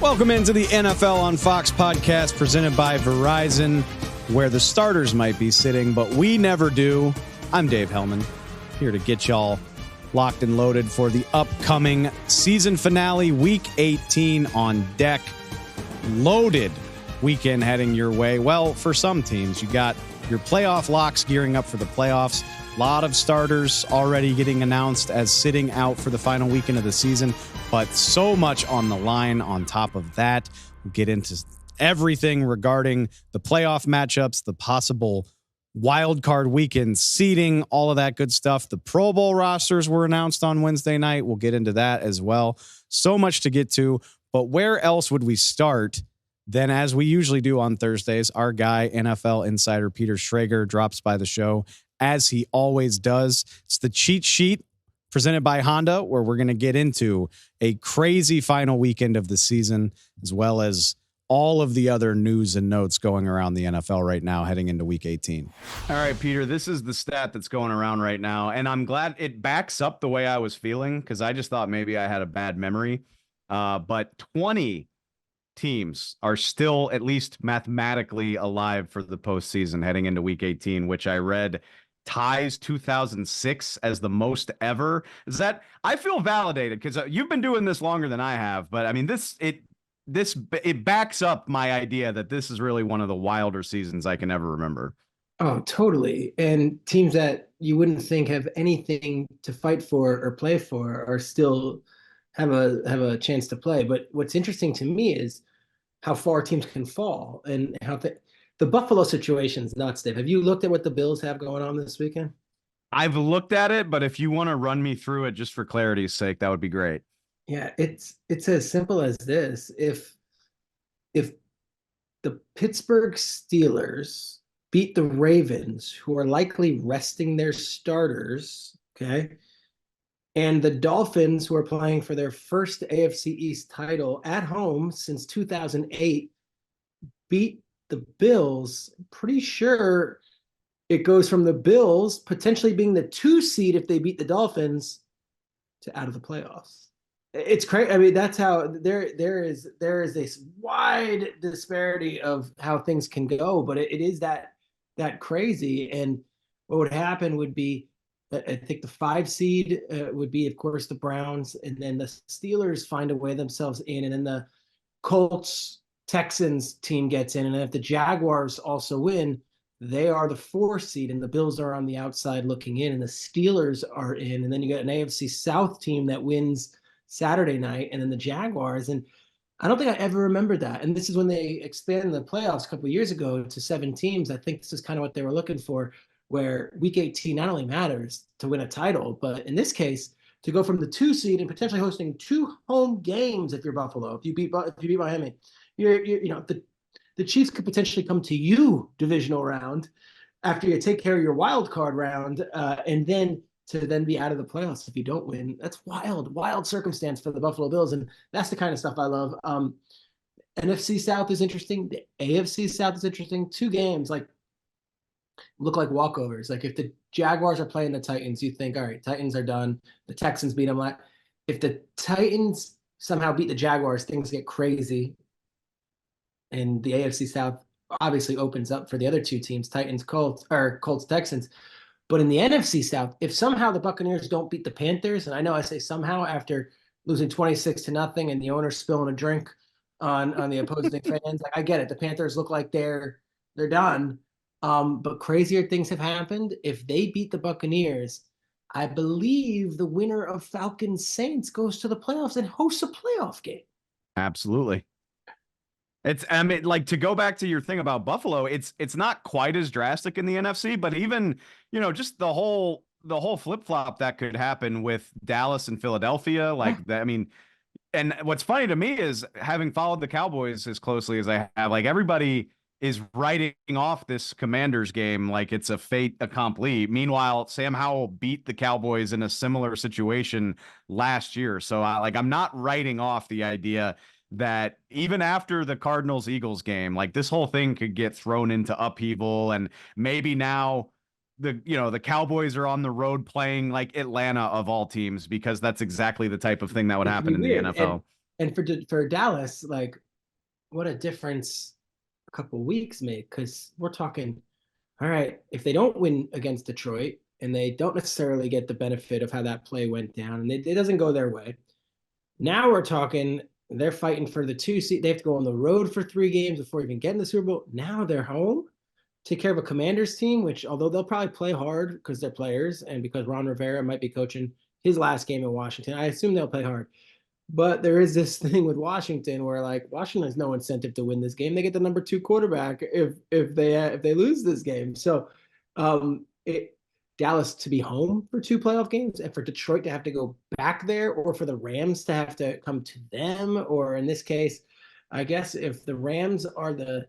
Welcome into the NFL on Fox podcast presented by Verizon, where the starters might be sitting, but we never do. I'm Dave Helman, here to get y'all locked and loaded for the upcoming season finale, Week 18 on deck. Loaded weekend heading your way. Well, for some teams, you got your playoff locks gearing up for the playoffs. A lot of starters already getting announced as sitting out for the final weekend of the season, but so much on the line on top of that. We'll get into everything regarding the playoff matchups, the possible wild card weekend seeding, all of that good stuff. The Pro Bowl rosters were announced on Wednesday night. We'll get into that as well. So much to get to, but where else would we start than, as we usually do on Thursdays? Our guy, NFL insider Peter Schrager, drops by the show as he always does. It's the cheat sheet presented by Honda, where we're going to get into a crazy final weekend of the season, as well as all of the other news and notes going around the NFL right now heading into Week 18. All right, Peter, this is the stat that's going around right now, and I'm glad it backs up the way I was feeling, because I just thought maybe I had a bad memory. But 20 teams are still at least mathematically alive for the postseason heading into Week 18, which I read ties 2006 as the most ever. Is that, I feel validated, because you've been doing this longer than I have, but I mean, it backs up my idea that this is really one of the wilder seasons I can ever remember. Oh, totally. And teams that you wouldn't think have anything to fight for or play for are still have a chance to play. But what's interesting to me is how far teams can fall, and how the Buffalo situation's nuts, Dave. Have you looked at what the Bills have going on this weekend? I've looked at it, but if you want to run me through it just for clarity's sake, that would be great. Yeah, it's as simple as this. If the Pittsburgh Steelers beat the Ravens, who are likely resting their starters, okay, and the Dolphins, who are playing for their first AFC East title at home since 2008, beat the Bills, pretty sure it goes from the Bills potentially being the 2 seed if they beat the Dolphins to out of the playoffs. It's crazy. I mean, that's how there is this wide disparity of how things can go, but it is that crazy. And what would happen would be, I think the 5 seed would be, of course, the Browns, and then the Steelers find a way themselves in, and then the Colts Texans team gets in, and if the Jaguars also win, they are the 4 seed, and the Bills are on the outside looking in, and the Steelers are in, and then you got an AFC South team that wins Saturday night, and then the Jaguars. And I don't think I ever remembered that. And this is when they expanded the playoffs a couple of years ago to 7 teams. I think this is kind of what they were looking for, where Week 18 not only matters to win a title, but in this case, to go from the 2 seed and potentially hosting 2 home games if you're Buffalo. If you beat Miami, the Chiefs could potentially come to you divisional round after you take care of your wild card round, and then to then be out of the playoffs if you don't win. That's wild circumstance for the Buffalo Bills, and that's the kind of stuff I love. NFC South is interesting. The AFC South is interesting. 2 games look like walkovers. Like if the Jaguars are playing the Titans, you think, all right, Titans are done. The Texans beat them. If the Titans somehow beat the Jaguars, things get crazy. And the AFC South obviously opens up for the other 2 teams, Colts, Texans. But in the NFC South, if somehow the Buccaneers don't beat the Panthers, and I know I say somehow after losing 26-0 and the owner spilling a drink on the opposing fans, I get it. The Panthers look like they're done. But crazier things have happened. If they beat the Buccaneers, I believe the winner of Falcons Saints goes to the playoffs and hosts a playoff game. Absolutely. To go back to your thing about Buffalo, it's not quite as drastic in the NFC, but even, just the whole flip-flop that could happen with Dallas and Philadelphia, and what's funny to me is, having followed the Cowboys as closely as I have, everybody is writing off this Commanders game like it's a fait accompli. Meanwhile, Sam Howell beat the Cowboys in a similar situation last year. So I'm not writing off the idea that even after the Cardinals-Eagles game, this whole thing could get thrown into upheaval, and maybe now the Cowboys are on the road playing Atlanta of all teams, because that's exactly the type of thing that would happen in the NFL. And for Dallas, like, what a difference a couple of weeks made, because we're talking, all right, if they don't win against Detroit and they don't necessarily get the benefit of how that play went down and it doesn't go their way, now we're talking they're fighting for the 2 seed. They have to go on the road for 3 games before even getting the Super Bowl. Now they're home, take care of a Commanders team, which although they'll probably play hard because they're players and because Ron Rivera might be coaching his last game in Washington, I assume they'll play hard. But there is this thing with Washington where like Washington has no incentive to win this game. They get the number 2 quarterback if they lose this game. So Dallas to be home for 2 playoff games and for Detroit to have to go back there, or for the Rams to have to come to them, or in this case, I guess if the Rams are the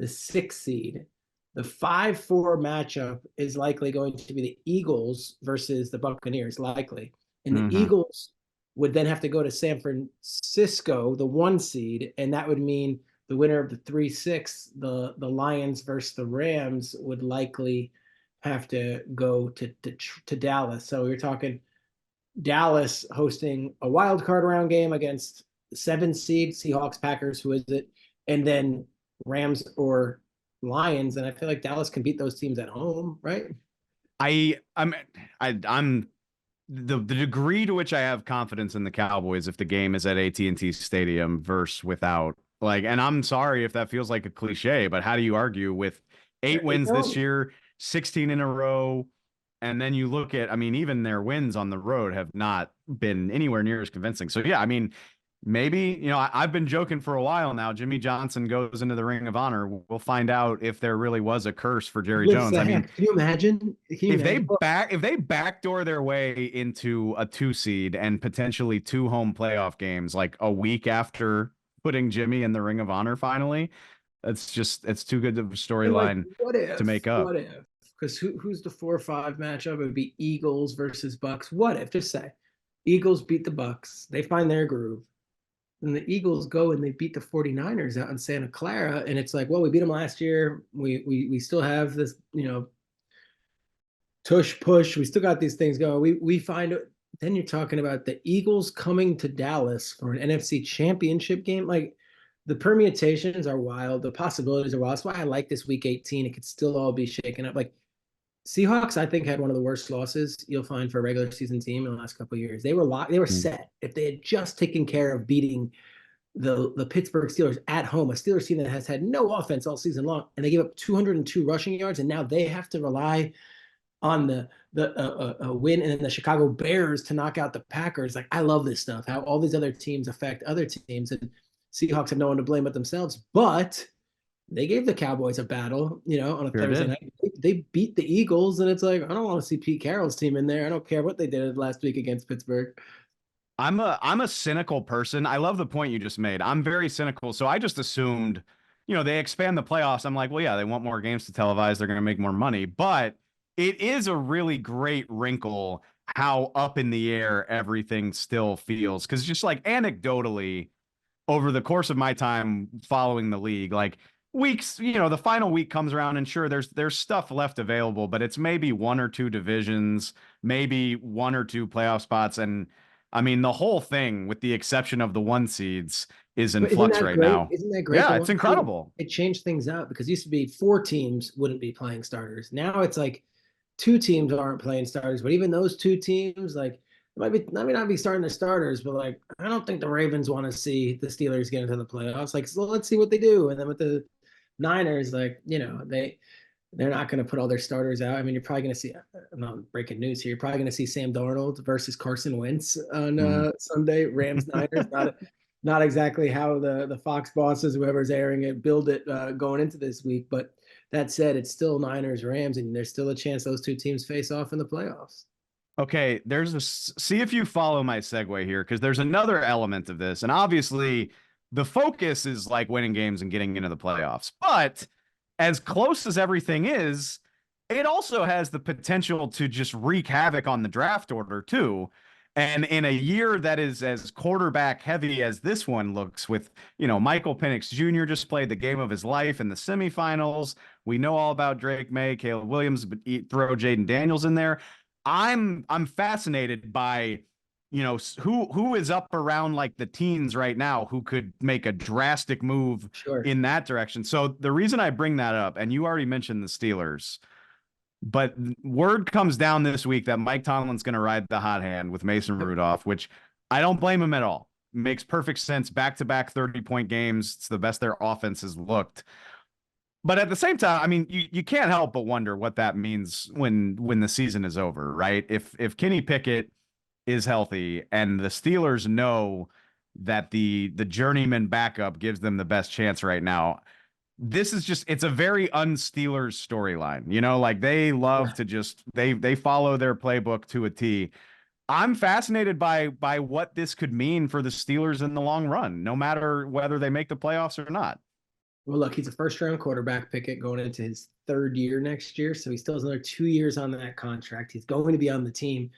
6 seed, the 5-4 matchup is likely going to be the Eagles versus the Buccaneers, likely. And the Eagles would then have to go to San Francisco, the 1 seed, and that would mean the winner of the 3-6, the Lions versus the Rams, would likely have to go to Dallas. So you're talking Dallas hosting a wild card round game against the 7 seed Seahawks, Packers, who is it, and then Rams or Lions. And I feel like Dallas can beat those teams at home, right? I'm the degree to which I have confidence in the Cowboys if the game is at AT&T Stadium versus without, like, and I'm sorry if that feels like a cliche, but how do you argue with 8 wins this year, 16 in a row? And then you look at, I mean, even their wins on the road have not been anywhere near as convincing. So yeah, I mean, maybe, you know, I've been joking for a while now. Jimmy Johnson goes into the Ring of Honor. We'll find out if there really was a curse for Jerry Jones. I mean, can you imagine? If they backdoor their way into a 2 seed and potentially 2 home playoff games, like a week after putting Jimmy in the Ring of Honor, finally, it's too good of a storyline to make up. What if? Because who's the 4-5 matchup? It would be Eagles versus Bucks. What if? Just say Eagles beat the Bucks. They find their groove. And the Eagles go and they beat the 49ers out in Santa Clara. And it's like, well, we beat them last year. We still have this, you know, tush push. We still got these things going. We find then you're talking about the Eagles coming to Dallas for an NFC championship game. Like, the permutations are wild. The possibilities are wild. That's why I like this week 18. It could still all be shaken up. Like, Seahawks, I think, had one of the worst losses you'll find for a regular season team in the last couple of years. They were set. If they had just taken care of beating the Pittsburgh Steelers at home, a Steelers team that has had no offense all season long, and they gave up 202 rushing yards, and now they have to rely on the win and then the Chicago Bears to knock out the Packers. Like, I love this stuff, how all these other teams affect other teams, and Seahawks have no one to blame but themselves. But they gave the Cowboys a battle, you know, on a Thursday night. They beat the Eagles, and it's like, I don't want to see Pete Carroll's team in there. I don't care what they did last week against Pittsburgh. I'm a cynical person. I love the point you just made. I'm very cynical. So I just assumed, you know, they expand the playoffs. I'm like, well, yeah, they want more games to televise. They're going to make more money. But it is a really great wrinkle how up in the air everything still feels. Because just like anecdotally, over the course of my time following the league, like weeks, you know, the final week comes around and sure, there's stuff left available, but it's maybe 1 or 2 divisions, maybe 1 or 2 playoff spots. And I mean, the whole thing, with the exception of the 1 seeds, is in flux right now. Isn't that great? Yeah, it's incredible. It changed things up because it used to be 4 teams wouldn't be playing starters. Now it's like 2 teams aren't playing starters, but even those 2 teams, like, might not be starting the starters, but like, I don't think the Ravens want to see the Steelers get into the playoffs. Like, so let's see what they do. And then with the Niners, like, you know, they're not going to put all their starters out. I mean, you're probably going to see, I'm not breaking news here, you're probably going to see Sam Darnold versus Carson Wentz on Sunday. Rams Niners, not exactly how the Fox bosses, whoever's airing it, build it going into this week. But that said, it's still Niners Rams, and there's still a chance those 2 teams face off in the playoffs. Okay, see if you follow my segue here, because there's another element of this. And obviously, the focus is like winning games and getting into the playoffs. But as close as everything is, it also has the potential to just wreak havoc on the draft order, too. And in a year that is as quarterback heavy as this one looks, with, you know, Michael Penix Jr. just played the game of his life in the semifinals. We know all about Drake May, Caleb Williams, but throw Jaden Daniels in there. I'm fascinated by, who is up around like the teens right now who could make a drastic move Sure. in that direction. So the reason I bring that up, and you already mentioned the Steelers, but word comes down this week that Mike Tomlin's going to ride the hot hand with Mason Rudolph, which I don't blame him at all. Makes perfect sense. Back-to-back 30-point games. It's the best their offense has looked. But at the same time, I mean, you can't help but wonder what that means when the season is over, right? If Kenny Pickett is healthy and the Steelers know that the journeyman backup gives them the best chance right now, this is just, it's a very un-Steelers storyline. Like they love to just they follow their playbook to a T. I'm fascinated by what this could mean for the Steelers in the long run, no matter whether they make the playoffs or not. Well, look, he's a first-round quarterback, Pickett, going into his third year next year, so he still has another 2 years on that contract. He's going to be on the team.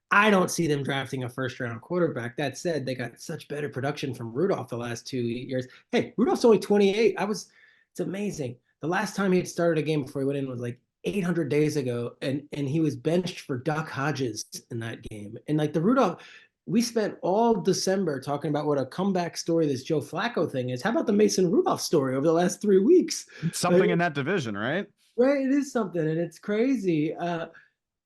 I don't see them drafting a first-round quarterback. That said, they got such better production from Rudolph the last 2 years. Hey, Rudolph's only 28. It's amazing. The last time he had started a game before he went in was like 800 days ago, and he was benched for Duck Hodges in that game. And like the Rudolph, we spent all December talking about what a comeback story this Joe Flacco thing is. How about the Mason Rudolph story over the last 3 weeks? Something in that division, right? Right, it is something, and it's crazy.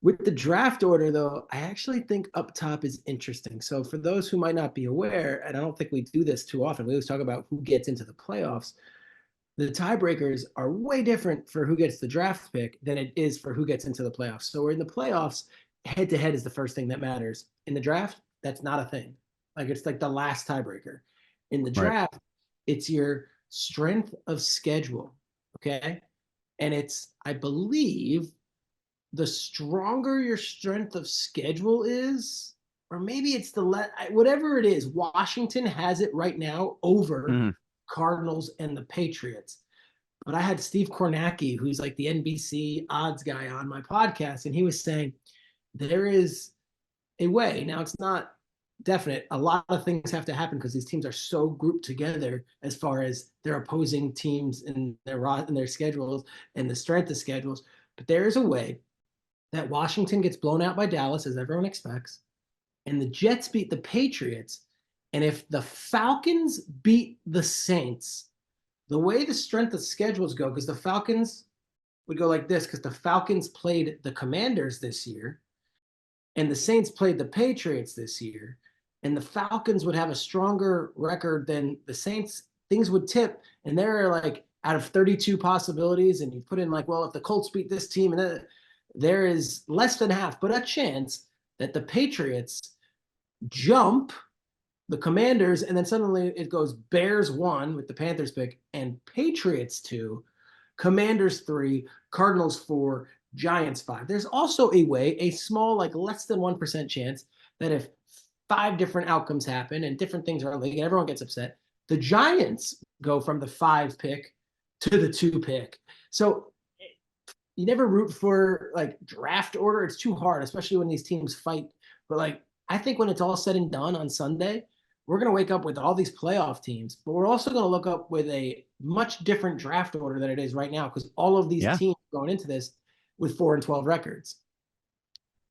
With the draft order, though, I actually think up top is interesting. So for those who might not be aware, and I don't think we do this too often, we always talk about who gets into the playoffs. The tiebreakers are way different for who gets the draft pick than it is for who gets into the playoffs. So we're in the playoffs, head-to-head is the first thing that matters. In the draft, that's not a thing. Like it's like the last tiebreaker. In the draft, it's your strength of schedule, okay? And it's, I believe, the stronger your strength of schedule is, or maybe it's whatever it is, Washington has it right now over Cardinals and the Patriots. But I had Steve Kornacki, who's like the NBC odds guy, on my podcast, and he was saying there is a way. Now, it's not definite. A lot of things have to happen because these teams are so grouped together as far as their opposing teams and their schedules and the strength of schedules. But there is a way that Washington gets blown out by Dallas, as everyone expects, and the Jets beat the Patriots. And if the Falcons beat the Saints, the way the strength of schedules go, because the Falcons would go like this, because the Falcons played the Commanders this year, and the Saints played the Patriots this year, and the Falcons would have a stronger record than the Saints, things would tip. And there are like, out of 32 possibilities, and you put in like, well, if the Colts beat this team, and then there is less than half, but a chance that the Patriots jump the Commanders, and then suddenly it goes Bears 1 with the Panthers pick, and Patriots 2, Commanders 3, Cardinals 4, Giants 5. There's also a small, like less than 1% chance that if 5 different outcomes happen and different things are like everyone gets upset, the Giants go from the 5 pick to the 2 pick. So you never root for like draft order. It's too hard, especially when these teams fight. But like, I think when it's all said and done on Sunday, we're going to wake up with all these playoff teams, but we're also going to look up with a much different draft order than it is right now, because all of these teams going into this with 4-12 records.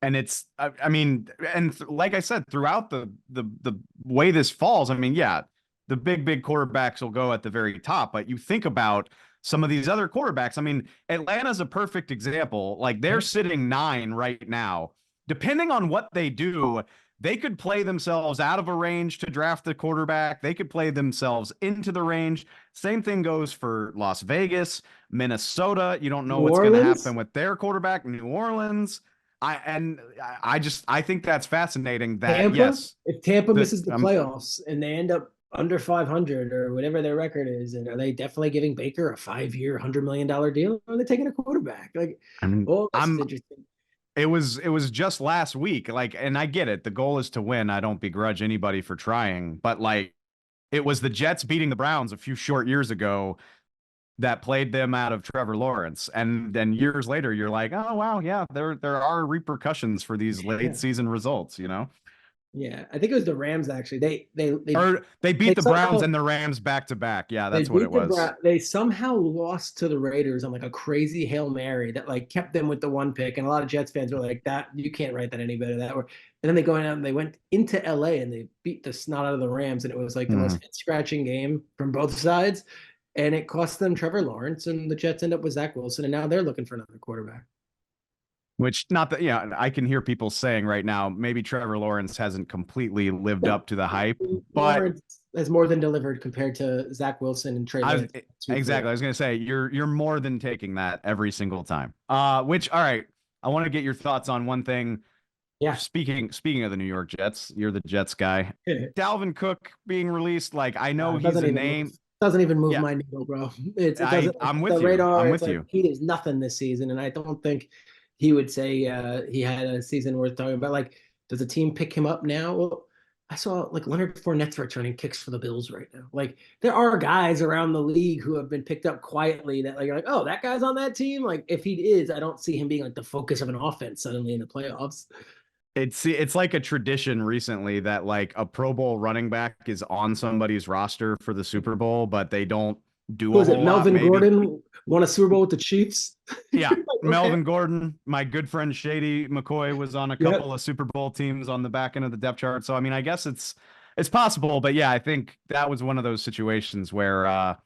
And it's, I mean, and like I said, throughout the way this falls, I mean, yeah, the big quarterbacks will go at the very top, but you think about some of these other quarterbacks. I mean, Atlanta's a perfect example. Like they're sitting 9 right now. Depending on what they do, they could play themselves out of a range to draft the quarterback. They could play themselves into the range. Same thing goes for Las Vegas, Minnesota. You don't know what's going to happen with their quarterback. New Orleans. I think that's fascinating. That Tampa, if Tampa misses the playoffs and they end up under 500 or whatever their record is, and are they definitely giving Baker a 5-year, $100 million deal? Or are they taking a quarterback? Like, I mean, that's interesting. It was just last week. Like, and I get it. The goal is to win. I don't begrudge anybody for trying, but like, it was the Jets beating the Browns a few short years ago that played them out of Trevor Lawrence. And then years later, you're like, oh, wow, yeah, there are repercussions for these late season results, you know? Yeah, I think it was the Rams, actually. They beat the Browns and the Rams back to back. Yeah, that's what it was. They somehow lost to the Raiders on like a crazy Hail Mary that like kept them with the 1 pick. And a lot of Jets fans were like, that you can't write that any better. And then they go out and they went into LA and they beat the snot out of the Rams. And it was like the most head-scratching game from both sides. And it cost them Trevor Lawrence, and the Jets end up with Zach Wilson. And now they're looking for another quarterback. Which, not that, yeah, I can hear people saying right now, maybe Trevor Lawrence hasn't completely lived up to the hype, but Lawrence has more than delivered compared to Zach Wilson and Trey Lance. Exactly. I was going to say, you're more than taking that every single time. Which, all right, I want to get your thoughts on one thing. Yeah. Speaking of the New York Jets, you're the Jets guy. Dalvin Cook being released, like, I know he's a name. Doesn't even move my needle, bro. I'm with you. Radar, I'm with you. He is nothing this season, and I don't think he would say he had a season worth talking about. Like, does a team pick him up now? Well, I saw like Leonard Fournette's returning kicks for the Bills right now. Like, there are guys around the league who have been picked up quietly that like, you're like, oh, that guy's on that team. Like, if he is, I don't see him being like the focus of an offense suddenly in the playoffs. It's like a tradition recently that like a Pro Bowl running back is on somebody's roster for the Super Bowl, but they don't do Was it Melvin Gordon won a Super Bowl with the Chiefs? Yeah, like, okay. Melvin Gordon, my good friend Shady McCoy was on a couple of Super Bowl teams on the back end of the depth chart. So I mean, I guess it's possible, but yeah, I think that was one of those situations where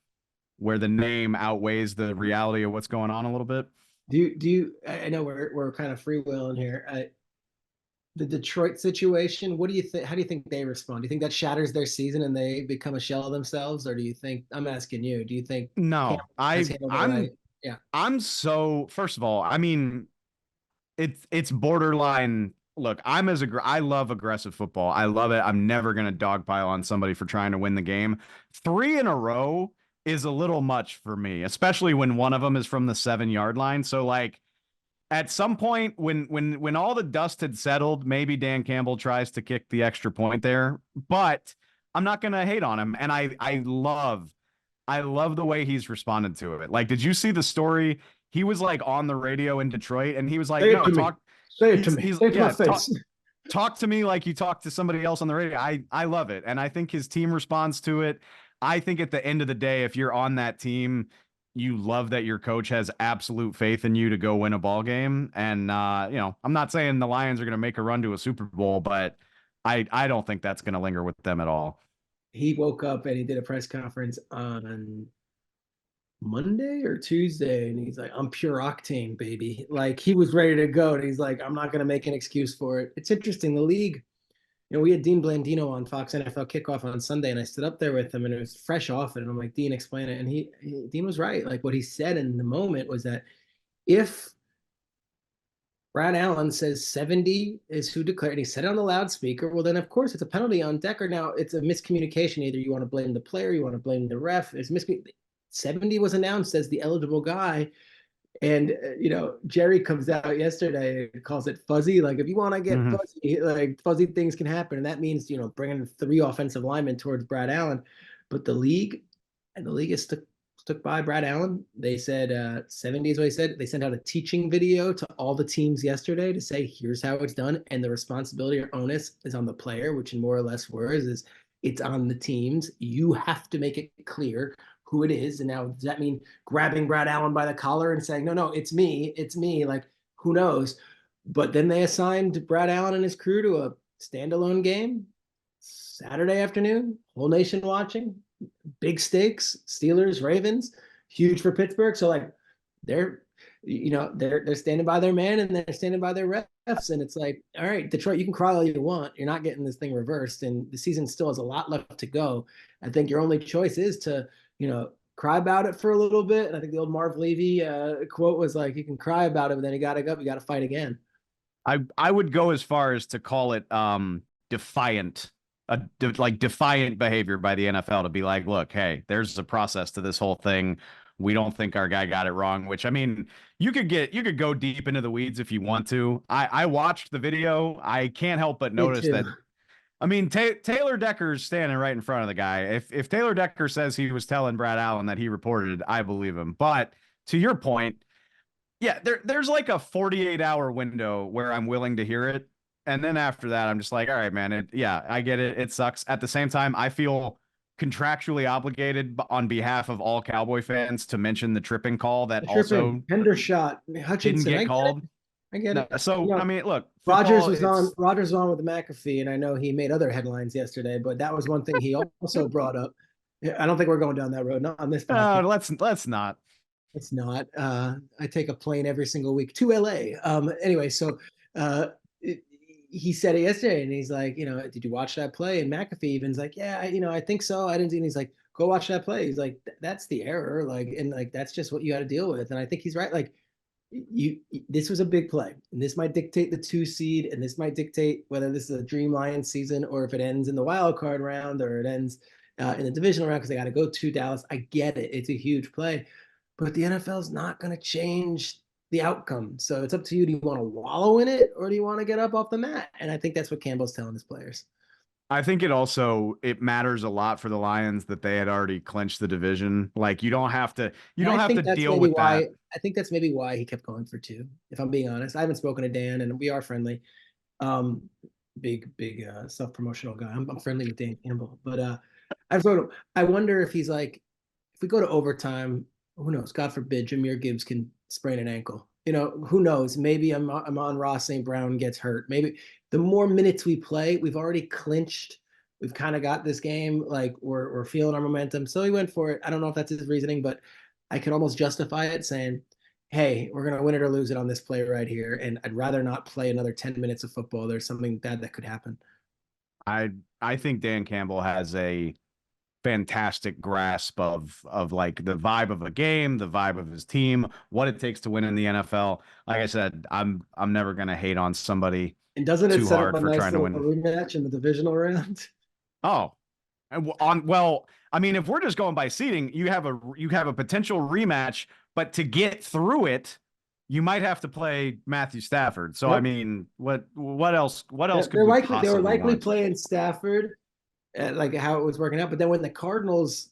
the name outweighs the reality of what's going on a little bit. Do you? I know we're kind of freewheeling here. The Detroit situation, what do you think? How do you think they respond? Do you think that shatters their season and they become a shell of themselves, or do you think? I'm asking you. Do you think? No, I'm so. First of all, I mean, it's borderline. Look, I love aggressive football. I love it. I'm never gonna dogpile on somebody for trying to win the game. 3 in a row is a little much for me, especially when one of them is from the 7-yard line. So like, at some point when all the dust had settled, maybe Dan Campbell tries to kick the extra point there, but I'm not going to hate on him. And I love the way he's responded to it. Like, did you see the story? He was like on the radio in Detroit and he was like, say it to me. Say it to my face. Talk to me like you talk to somebody else on the radio. I love it. And I think his team responds to it. I think at the end of the day, if you're on that team, you love that your coach has absolute faith in you to go win a ball game. And, I'm not saying the Lions are going to make a run to a Super Bowl, but I don't think that's going to linger with them at all. He woke up and he did a press conference on Monday or Tuesday. And he's like, I'm pure octane, baby. Like, he was ready to go. And he's like, I'm not going to make an excuse for it. It's interesting. The league, we had Dean Blandino on Fox NFL Kickoff on Sunday, and I stood up there with him, and it was fresh off it. And I'm like, Dean, explain it. And Dean was right. Like, what he said in the moment was that if Brad Allen says 70 is who declared, and he said it on the loudspeaker, well, then of course it's a penalty on Decker. Now it's a miscommunication. Either you want to blame the player, you want to blame the ref. 70 was announced as the eligible guy. And, Jerry comes out yesterday and calls it fuzzy. Like, if you want to get fuzzy, like, fuzzy things can happen. And that means, bringing 3 offensive linemen towards Brad Allen. But the league is stuck by Brad Allen. They said 70 is what he said. They sent out a teaching video to all the teams yesterday to say, here's how it's done. And the responsibility or onus is on the player, which in more or less words is it's on the teams. You have to make it clear who it is. And now, does that mean grabbing Brad Allen by the collar and saying, no, it's me. Like, who knows? But then they assigned Brad Allen and his crew to a standalone game Saturday afternoon, whole nation watching, big stakes, Steelers, Ravens, huge for Pittsburgh. So like, they're standing by their man and they're standing by their refs. And it's like, all right, Detroit, you can cry all you want. You're not getting this thing reversed. And the season still has a lot left to go. I think your only choice is to, cry about it for a little bit. And I think the old Marv Levy quote was like, you can cry about it, but then you got to go, you got to fight again. I would go as far as to call it defiant behavior by the NFL, to be like, look, hey, there's a process to this whole thing. We don't think our guy got it wrong, which, I mean, you could go deep into the weeds if you want to. I watched the video. I can't help but notice that. I mean, Taylor Decker's standing right in front of the guy. If Taylor Decker says he was telling Brad Allen that he reported, I believe him. But to your point, yeah, there's like a 48-hour window where I'm willing to hear it. And then after that, I'm just like, all right, man, I get it. It sucks. At the same time, I feel contractually obligated on behalf of all Cowboy fans to mention the tripping call that also Hendershot Hutchinson didn't get called. I get No, it. so I mean, look, Rogers football. was on. It's Rogers was on with McAfee, and I know he made other headlines yesterday. But that was one thing he also brought up. I don't think we're going down that road. Not on this podcast. let's not. It's not. I take a plane every single week to LA. Anyway, so uh, he said it yesterday, and he's like, did you watch that play? And McAfee even's like, yeah, I think so. I didn't. And he's like, go watch that play. He's like, that's the error. Like, and like that's just what you got to deal with. And I think he's right. Like, this was a big play, and this might dictate the 2 seed, and this might dictate whether this is a Dream Lions season or if it ends in the wild card round or it ends in the divisional round because they got to go to Dallas. I get it; it's a huge play, but the NFL is not going to change the outcome. So it's up to you. Do you want to wallow in it, or do you want to get up off the mat? And I think that's what Campbell's telling his players. I think it matters a lot for the Lions that they had already clinched the division. Like you don't have to deal with that. I think that's maybe why he kept going for 2. If I'm being honest, I haven't spoken to Dan, and we are friendly. Um, big self promotional guy. I'm friendly with Dan Campbell, but I've told him. I wonder if he's like, if we go to overtime, who knows? God forbid, Jameer Gibbs can sprain an ankle. Who knows? Maybe Amon-Ra St. Brown gets hurt. Maybe the more minutes we play, we've already clinched. We've kind of got this game. Like we're feeling our momentum. So he went for it. I don't know if that's his reasoning, but I could almost justify it saying, hey, we're going to win it or lose it on this play right here. And I'd rather not play another 10 minutes of football. There's something bad that could happen. I think Dan Campbell has a fantastic grasp of like the vibe of a game, the vibe of his team, what it takes to win in the NFL. Like I said, I'm never gonna hate on somebody and doesn't it too set hard up a for nice trying to little win. rematch in the divisional round? Oh, I mean, if we're just going by seeding, you have a potential rematch, but to get through it, you might have to play Matthew Stafford. So Yep. I mean, what else could They're we likely they were possibly likely want? playing Stafford, like how it was working out. But then when the Cardinals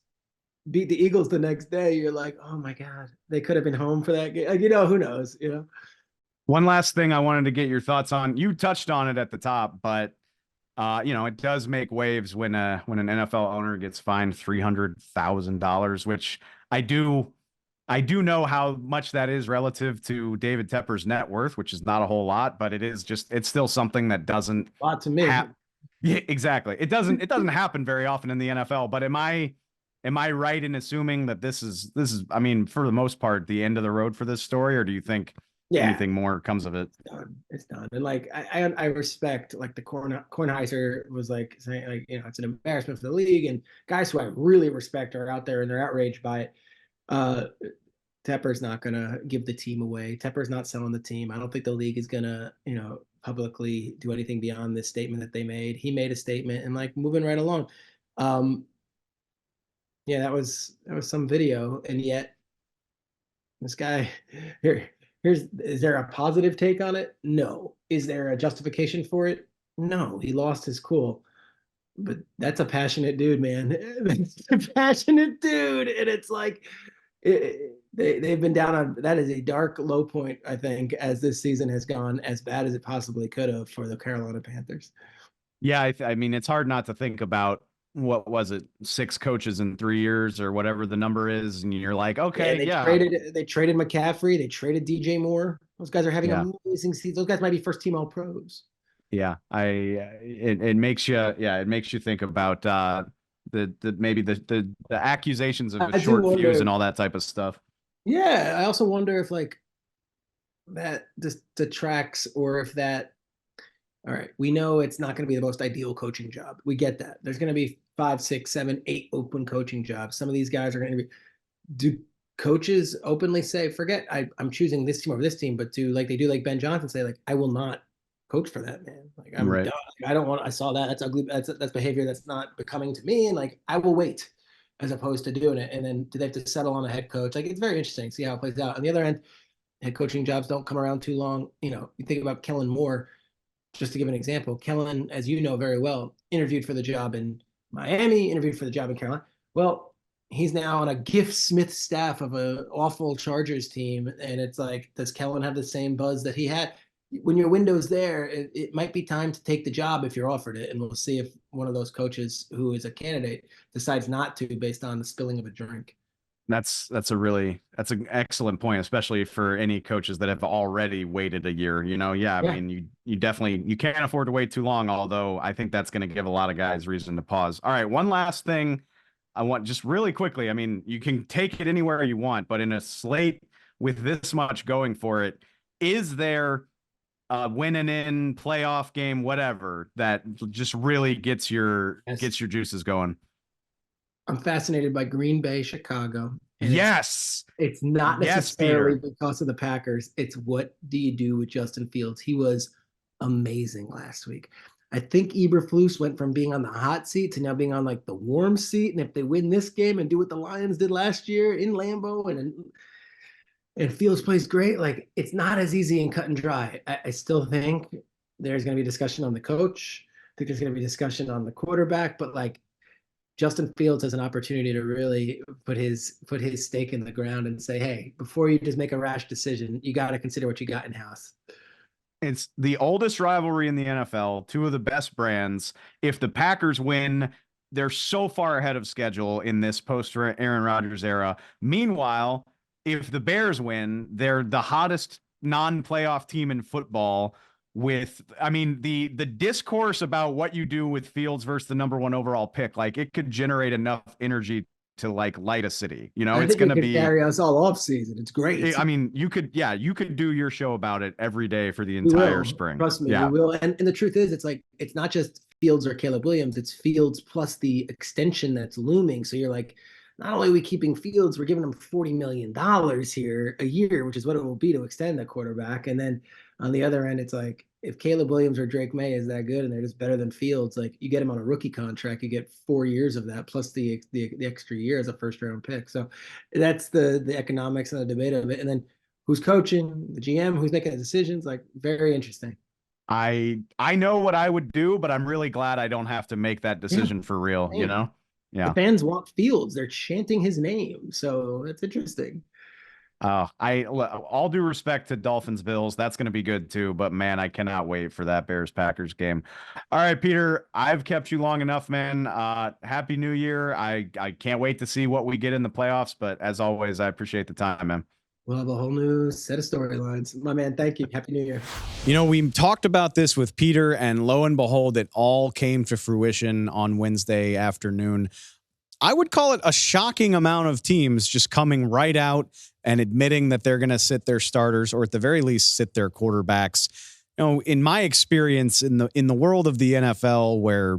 beat the Eagles the next day, you're like, oh my God, they could have been home for that game. Like, who knows? One last thing I wanted to get your thoughts on. You touched on it at the top, but it does make waves when an NFL owner gets fined $300,000, which I do know how much that is relative to David Tepper's net worth, which is not a whole lot, but it's still something that doesn't A lot to me. happen. Yeah, exactly. It doesn't happen very often in the NFL, but am I right in assuming that this is, I mean, for the most part, the end of the road for this story, or do you think Yeah, anything more comes of it? it's done. And like I respect like the Kornheiser was like saying like it's an embarrassment for the league, and guys who I really respect are out there and they're outraged by it. Tepper's not gonna give the team away. Tepper's not selling the team. I don't think the league is gonna publicly do anything beyond this statement that they made. He made a statement and like moving right along. Um, yeah, that was some video, and yet this guy is there a positive take on it? No. Is there a justification for it? No. He lost his cool. But that's a passionate dude, man. That's a passionate dude. And it's like they've been down on that is a dark low point, I think, as this season has gone as bad as it possibly could have for the Carolina Panthers. Yeah, I mean, it's hard not to think about what was it, 6 coaches in 3 years or whatever the number is, and you're like, Yeah, okay, they yeah, traded McCaffrey, they traded DJ Moore. Those guys are having yeah, amazing seasons. Those guys might be first team all pros. yeah. It makes you think about the maybe the accusations of a I do short fuse wonder. and all that type of stuff. Yeah, I also wonder if like that just detracts or if that. All right, we know it's not going to be the most ideal coaching job. We get that. There's going to be 5, 6, 7, 8 open coaching jobs. Some of these guys are going to be. Do coaches openly say, "Forget I'm choosing this team over this team," but do like they do like Ben Johnson say, like I will not coach for that man. Like I'm Right. done. Like, I don't want. I saw that. That's ugly. That's behavior that's not becoming to me. And like I will wait, as opposed to doing it. And then do they have to settle on a head coach? Like it's very interesting. See how it plays out. On the other end, head coaching jobs don't come around too long. You think about Kellen Moore, just to give an example. Kellen, as you know very well, interviewed for the job in Miami, interviewed for the job in Carolina. Well, he's now on a Giff Smith staff of an awful Chargers team. And it's like, does Kellen have the same buzz that he had? When your window's there, it might be time to take the job if you're offered it. And we'll see if one of those coaches who is a candidate decides not to based on the spilling of a drink. That's an excellent point, especially for any coaches that have already waited a year. Yeah, I Yeah. mean, you definitely you can't afford to wait too long. Although I think that's going to give a lot of guys reason to pause. All right, one last thing I want just really quickly. I mean, you can take it anywhere you want, but in a slate with this much going for it, is there a win and in playoff game, whatever, that just really Yes. gets your juices going? I'm fascinated by Green Bay, Chicago, and Yes, it's not yes, necessarily Peter. because of the Packers. It's what do you do with Justin Fields? He was amazing last week. I think Eberflus went from being on the hot seat to now being on like the warm seat. And if they win this game and do what the Lions did last year in Lambeau and Fields plays great, like it's not as easy and cut and dry. I still think there's going to be discussion on the coach. I think there's going to be discussion on the quarterback, but like Justin Fields has an opportunity to really put his stake in the ground and say, hey, before you just make a rash decision, you got to consider what you got in house. It's the oldest rivalry in the NFL, two of the best brands. If the Packers win, they're so far ahead of schedule in this post Aaron Rodgers era. Meanwhile, if the Bears win, they're the hottest non-playoff team in football. I mean, the discourse about what you do with Fields versus the number one overall pick, like it could generate enough energy to like light a city. I It's think it going to could be. carry us all off season. It's great. I mean, you could do your show about it every day for the We entire will. spring. Trust me, we Yeah. will. And the truth is, it's like it's not just Fields or Caleb Williams, it's Fields plus the extension that's looming. So you're like, not only are we keeping Fields, we're giving him $40 million here a year, which is what it will be to extend the quarterback. And then on the other end, it's like if Caleb Williams or Drake May is that good and they're just better than Fields, like you get him on a rookie contract, you get 4 years of that plus the extra year as a first round pick. So that's the economics and the debate of it. And then who's coaching, the GM, who's making the decisions, like very interesting. I know what I would do, but I'm really glad I don't have to make that Yeah, decision for real, same. The Yeah. fans want Fields. They're chanting his name. So that's interesting. All due respect to Dolphins Bills, that's going to be good too, but man, I cannot wait for that Bears Packers game. All right, Peter, I've kept you long enough, man. Happy New Year. I can't wait to see what we get in the playoffs, but as always, I appreciate the time, man. We'll have a whole new set of storylines. My man, thank you. Happy New Year. We talked about this with Peter, and lo and behold, it all came to fruition on Wednesday afternoon. I would call it a shocking amount of teams just coming right out and admitting that they're going to sit their starters, or at the very least sit their quarterbacks. In my experience in the world of the NFL, where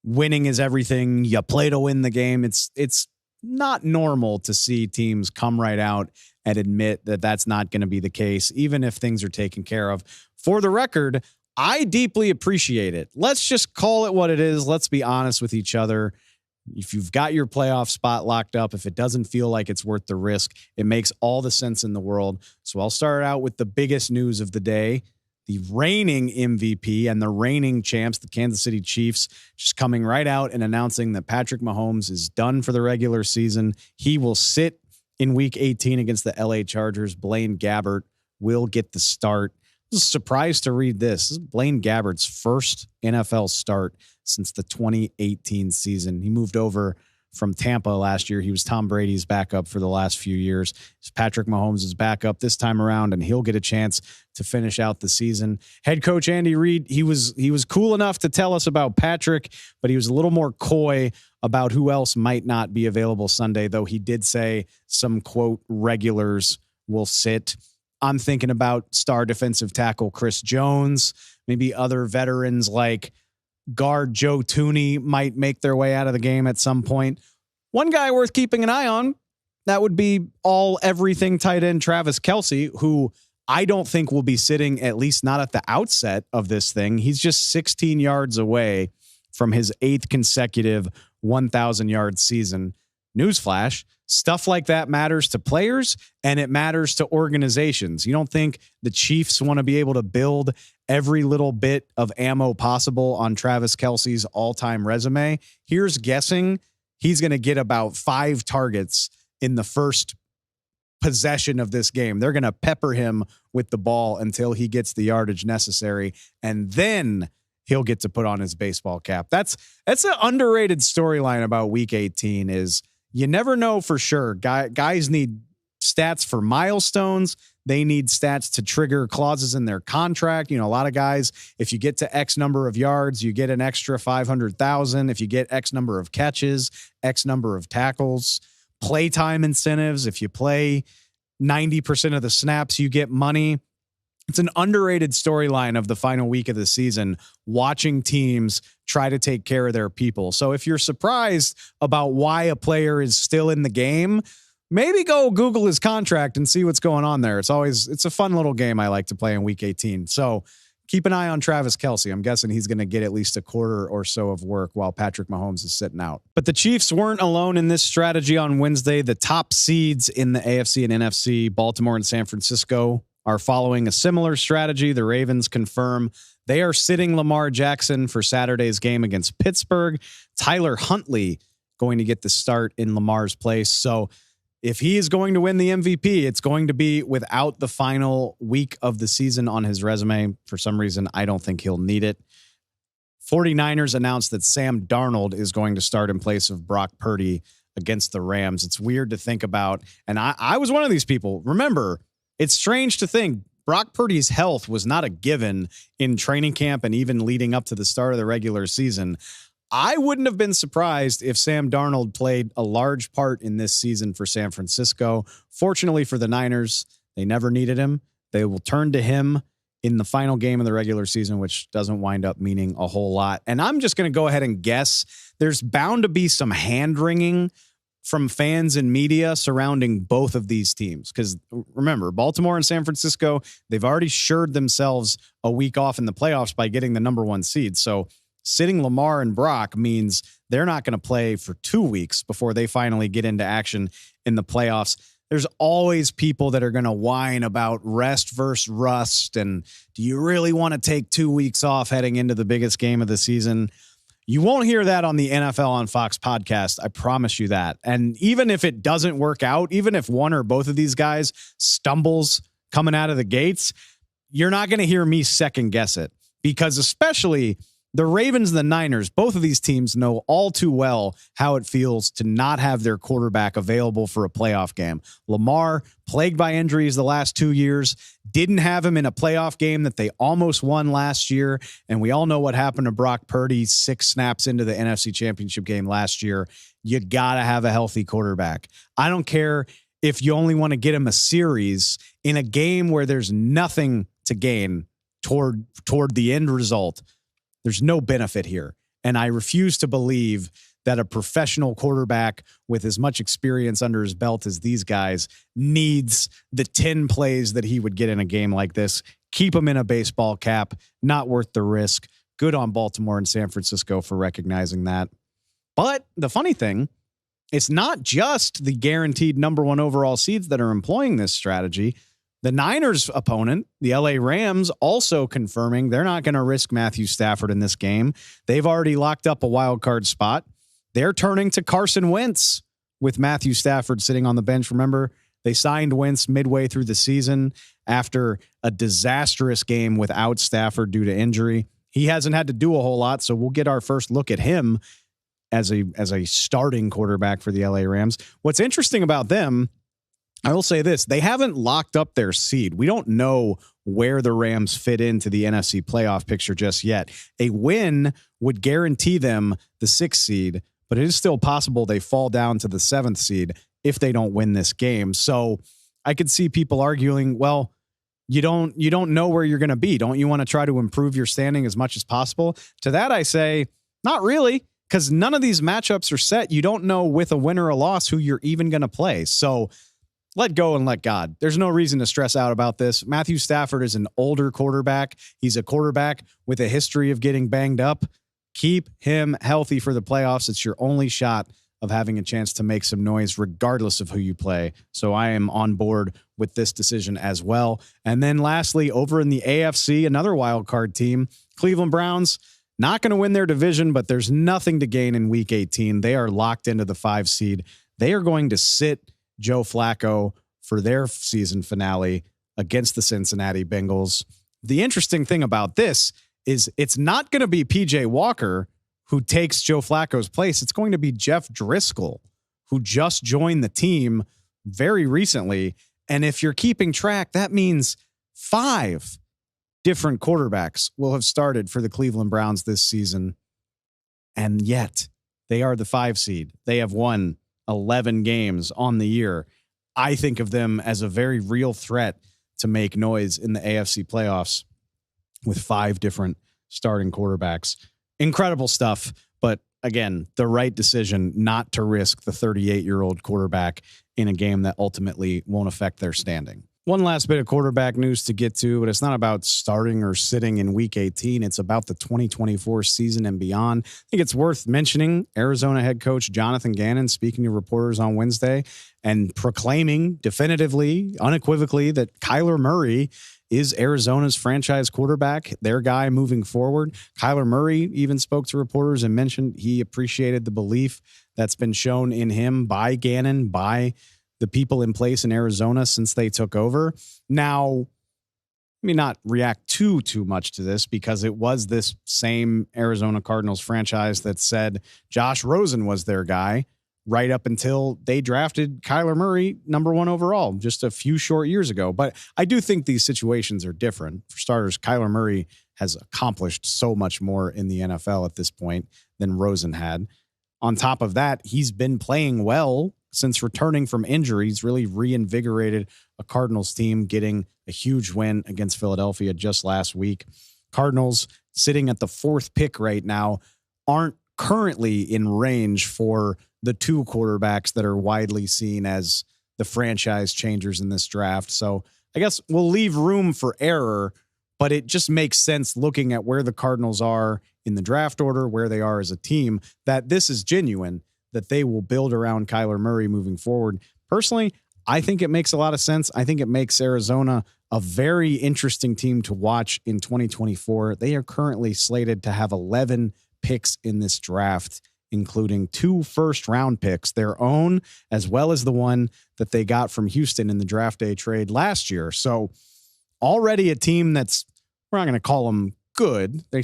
winning is everything, you play to win the game, it's not normal to see teams come right out and admit that that's not going to be the case, even if things are taken care of. For the record, I deeply appreciate it. Let's just call it what it is. Let's be honest with each other. If you've got your playoff spot locked up, if it doesn't feel like it's worth the risk, it makes all the sense in the world. So I'll start out with the biggest news of the day. The reigning MVP and the reigning champs, the Kansas City Chiefs, just coming right out and announcing that Patrick Mahomes is done for the regular season. He will sit in week 18 against the LA Chargers. Blaine Gabbert will get the start. I was surprised to read this. This is Blaine Gabbert's first NFL start since the 2018 season. He moved over from Tampa last year. He was Tom Brady's backup for the last few years. It's Patrick Mahomes' backup this time around, and he'll get a chance to finish out the season. Head coach Andy Reid, he was cool enough to tell us about Patrick, but he was a little more coy about who else might not be available Sunday, though he did say some, quote, regulars will sit. I'm thinking about star defensive tackle Chris Jones, maybe other veterans like guard Joe Tooney might make their way out of the game at some point. One guy worth keeping an eye on, that would be everything tight end Travis Kelce, who I don't think will be sitting, at least not at the outset of this thing. He's just 16 yards away from his 8th consecutive 1,000-yard season. Newsflash, stuff like that matters to players and it matters to organizations. You don't think the Chiefs want to be able to build every little bit of ammo possible on Travis Kelce's all-time resume? Here's guessing he's going to get about 5 targets in the first possession of this game. They're going to pepper him with the ball until he gets the yardage necessary, and then he'll get to put on his baseball cap. That's an underrated storyline about week 18 is you never know for sure. Guys need stats for milestones. They need stats to trigger clauses in their contract. A lot of guys, if you get to X number of yards, you get an extra 500,000. If you get X number of catches, X number of tackles, playtime incentives. If you play 90% of the snaps, you get money. It's an underrated storyline of the final week of the season, watching teams try to take care of their people. So if you're surprised about why a player is still in the game, maybe go Google his contract and see what's going on there. It's a fun little game I like to play in week 18. So keep an eye on Travis Kelce. I'm guessing he's going to get at least a quarter or so of work while Patrick Mahomes is sitting out. But the Chiefs weren't alone in this strategy on Wednesday. The top seeds in the AFC and NFC, Baltimore and San Francisco, are following a similar strategy. The Ravens confirm they are sitting Lamar Jackson for Saturday's game against Pittsburgh. Tyler Huntley going to get the start in Lamar's place. So if he is going to win the MVP, it's going to be without the final week of the season on his resume. For some reason, I don't think he'll need it. 49ers announced that Sam Darnold is going to start in place of Brock Purdy against the Rams. It's weird to think about. And I was one of these people. Remember, it's strange to think Brock Purdy's health was not a given in training camp and even leading up to the start of the regular season. I wouldn't have been surprised if Sam Darnold played a large part in this season for San Francisco. Fortunately for the Niners, they never needed him. They will turn to him in the final game of the regular season, which doesn't wind up meaning a whole lot. And I'm just going to go ahead and guess there's bound to be some hand-wringing from fans and media surrounding both of these teams. Because remember, Baltimore and San Francisco, they've already assured themselves a week off in the playoffs by getting the number 1 seed. So sitting Lamar and Brock means they're not going to play for 2 weeks before they finally get into action in the playoffs. There's always people that are going to whine about rest versus rust. And do you really want to take 2 weeks off heading into the biggest game of the season? You won't hear that on the NFL on Fox podcast. I promise you that. And even if it doesn't work out, even if one or both of these guys stumbles coming out of the gates, you're not going to hear me second guess it, because especially the Ravens and the Niners, both of these teams know all too well how it feels to not have their quarterback available for a playoff game. Lamar, plagued by injuries the last 2 years, didn't have him in a playoff game that they almost won last year. And we all know what happened to Brock Purdy 6 snaps into the NFC Championship game last year. You got to have a healthy quarterback. I don't care if you only want to get him a series in a game where there's nothing to gain toward the end result. There's no benefit here. And I refuse to believe that a professional quarterback with as much experience under his belt as these guys needs the 10 plays that he would get in a game like this. Keep him in a baseball cap. Not worth the risk. Good on Baltimore and San Francisco for recognizing that. But the funny thing, it's not just the guaranteed number 1 overall seeds that are employing this strategy. The Niners' opponent, the LA Rams, also confirming they're not going to risk Matthew Stafford in this game. They've already locked up a wild card spot. They're turning to Carson Wentz with Matthew Stafford sitting on the bench. Remember, they signed Wentz midway through the season after a disastrous game without Stafford due to injury. He hasn't had to do a whole lot, so we'll get our first look at him as a starting quarterback for the LA Rams. What's interesting about them, I will say this, they haven't locked up their seed. We don't know where the Rams fit into the NFC playoff picture just yet. A win would guarantee them the 6th seed, but it is still possible they fall down to the 7th seed if they don't win this game. So I could see people arguing, well, you don't know where you're going to be. Don't you want to try to improve your standing as much as possible? To that, I say, not really, because none of these matchups are set. You don't know with a win or a loss who you're even going to play. So let go and let God. There's no reason to stress out about this. Matthew Stafford is an older quarterback. He's a quarterback with a history of getting banged up. Keep him healthy for the playoffs. It's your only shot of having a chance to make some noise regardless of who you play. So I am on board with this decision as well. And then lastly, over in the AFC, another wild card team, Cleveland Browns, not going to win their division, but there's nothing to gain in week 18. They are locked into the 5 seed. They are going to sit Joe Flacco for their season finale against the Cincinnati Bengals. The interesting thing about this is it's not going to be PJ Walker who takes Joe Flacco's place. It's going to be Jeff Driscoll who just joined the team very recently. And if you're keeping track, that means 5 different quarterbacks will have started for the Cleveland Browns this season. And yet they are the 5 seed. They have won 11 games on the year. I think of them as a very real threat to make noise in the AFC playoffs with 5 different starting quarterbacks. Incredible stuff. But again, the right decision not to risk the 38-year-old quarterback in a game that ultimately won't affect their standing. One last bit of quarterback news to get to, but it's not about starting or sitting in week 18. It's about the 2024 season and beyond. I think it's worth mentioning Arizona head coach Jonathan Gannon speaking to reporters on Wednesday and proclaiming definitively, unequivocally, that Kyler Murray is Arizona's franchise quarterback, their guy moving forward. Kyler Murray even spoke to reporters and mentioned he appreciated the belief that's been shown in him by Gannon, by the people in place in Arizona since they took over. Now, let me not react too much to this because it was this same Arizona Cardinals franchise that said Josh Rosen was their guy right up until they drafted Kyler Murray #1 overall just a few short years ago. But I do think these situations are different. For starters, Kyler Murray has accomplished so much more in the NFL at this point than Rosen had. On top of that, he's been playing well since returning from injuries, really reinvigorated a Cardinals team, getting a huge win against Philadelphia just last week. Cardinals, sitting at the 4th pick right now, aren't currently in range for the 2 quarterbacks that are widely seen as the franchise changers in this draft. So I guess we'll leave room for error, but it just makes sense looking at where the Cardinals are in the draft order, where they are as a team, that this is genuine, that they will build around Kyler Murray moving forward. Personally, I think it makes a lot of sense. I think it makes Arizona a very interesting team to watch in 2024. They are currently slated to have 11 picks in this draft, including 2 first-round picks, their own, as well as the one that they got from Houston in the draft day trade last year. So already a team that's, we're not going to call them good. They're a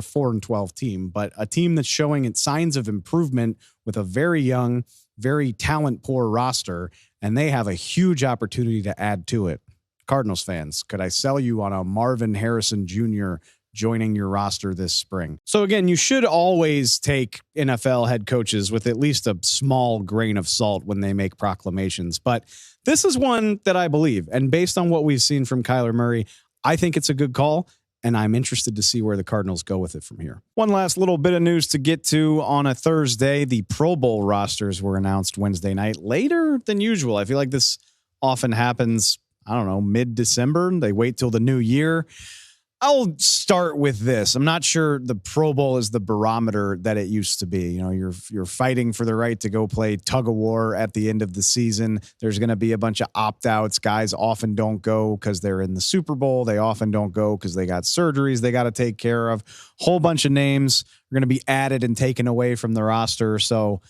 4-12 team, but a team that's showing signs of improvement with a very young, very talent poor roster, and they have a huge opportunity to add to it. Cardinals fans, could I sell you on a Marvin Harrison Jr. joining your roster this spring? So again, you should always take NFL head coaches with at least a small grain of salt when they make proclamations, but this is one that I believe, and based on what we've seen from Kyler Murray, I think it's a good call. And I'm interested to see where the Cardinals go with it from here. One last little bit of news to get to on a Thursday. The Pro Bowl rosters were announced Wednesday night, later than usual. I feel like this often happens, I don't know, mid-December. They wait till the new year. I'll start with this. I'm not sure the Pro Bowl is the barometer that it used to be. You know, you're fighting for the right to go play tug of war at the end of the season. There's going to be a bunch of opt-outs. Guys often don't go because they're in the Super Bowl. They often don't go because they got surgeries they got to take care of. Whole bunch of names are going to be added and taken away from the roster. So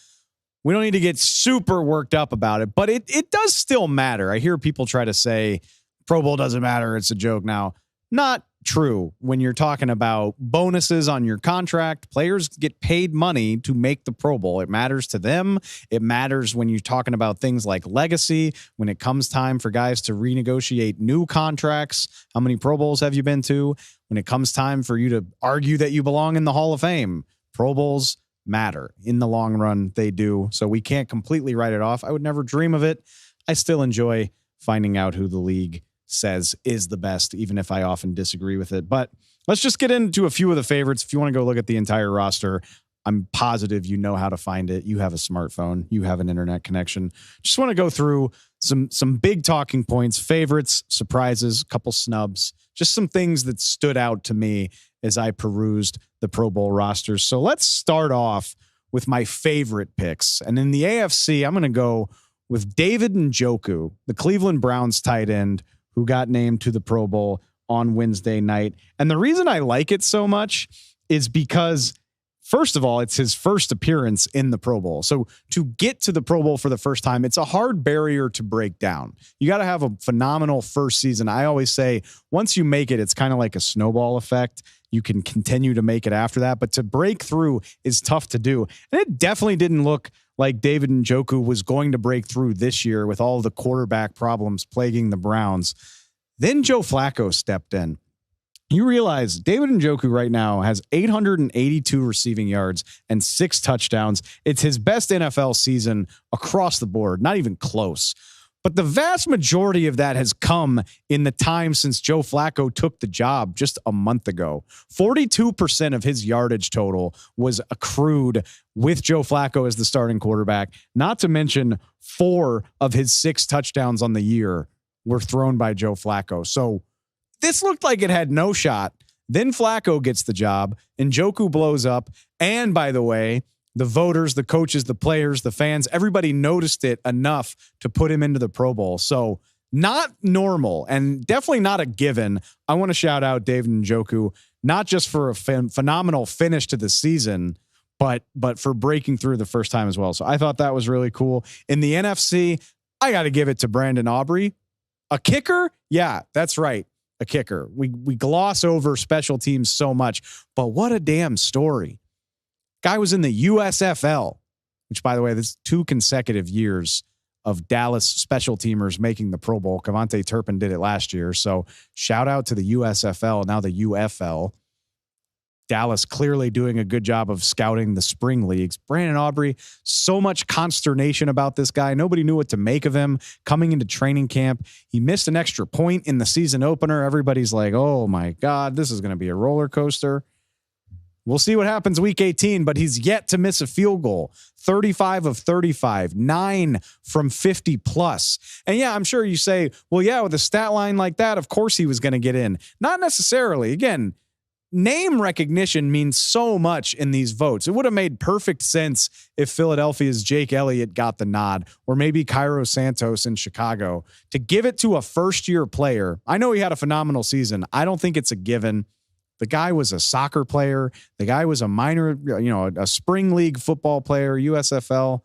we don't need to get super worked up about it, but it does still matter. I hear people try to say Pro Bowl doesn't matter. It's a joke now. Not true. When you're talking about bonuses on your contract, players get paid money to make the Pro Bowl. It matters to them. It matters when you're talking about things like legacy, when it comes time for guys to renegotiate new contracts. How many Pro Bowls have you been to? When it comes time for you to argue that you belong in the Hall of Fame, Pro Bowls matter. In the long run, they do. So we can't completely write it off. I would never dream of it. I still enjoy finding out who the league says is the best, even if I often disagree with it. But let's just get into a few of the favorites. If you want to go look at the entire roster, I'm positive you know how to find it. You have a smartphone, you have an internet connection. Just want to go through some big talking points, favorites, surprises, couple snubs, just some things that stood out to me as I perused the Pro Bowl rosters. So let's start off with my favorite picks. And in the AFC, I'm going to go with David Njoku, the Cleveland Browns tight end, who got named to the Pro Bowl on Wednesday night. And the reason I like it so much is because First of all, it's his first appearance in the Pro Bowl. So to get to the Pro Bowl for the first time, it's a hard barrier to break down. You got to have a phenomenal first season. I always say once you make it, it's kind of like a snowball effect. You can continue to make it after that, but to break through is tough to do. And it definitely didn't look like David Njoku was going to break through this year with all the quarterback problems plaguing the Browns. Then Joe Flacco stepped in. You realize David Njoku right now has 882 receiving yards and 6 touchdowns. It's his best NFL season across the board, not even close. But the vast majority of that has come in the time since Joe Flacco took the job just a month ago. 42% of his yardage total was accrued with Joe Flacco as the starting quarterback, not to mention 4 of his 6 touchdowns on the year were thrown by Joe Flacco. So this looked like it had no shot. Then Flacco gets the job, and Njoku blows up. And by the way, the voters, the coaches, the players, the fans, everybody noticed it enough to put him into the Pro Bowl. So not normal and definitely not a given. I want to shout out David Njoku, not just for a phenomenal finish to the season, but for breaking through the first time as well. So I thought that was really cool. In the NFC, I got to give it to Brandon Aubrey. A kicker? Yeah, that's right. A kicker. We gloss over special teams so much, but what a damn story. Guy was in the USFL, which, by the way, this 2 consecutive years of Dallas special teamers making the Pro Bowl. Kevontae Turpin did it last year. So shout out to the USFL, now the UFL. Dallas clearly doing a good job of scouting the spring leagues. Brandon Aubrey, so much consternation about this guy. Nobody knew what to make of him coming into training camp. He missed an extra point in the season opener. Everybody's like, oh my God, this is going to be a roller coaster. We'll see what happens week 18, but he's yet to miss a field goal. 35 of 35, 9 from 50 plus. And yeah, I'm sure you say, well, yeah, with a stat line like that, of course he was going to get in. Not necessarily. Again, name recognition means so much in these votes. It would have made perfect sense if Philadelphia's Jake Elliott got the nod, or maybe Cairo Santos in Chicago. To give it to a first-year player, I know he had a phenomenal season. I don't think it's a given. The guy was a soccer player. The guy was a minor, a spring league football player, USFL.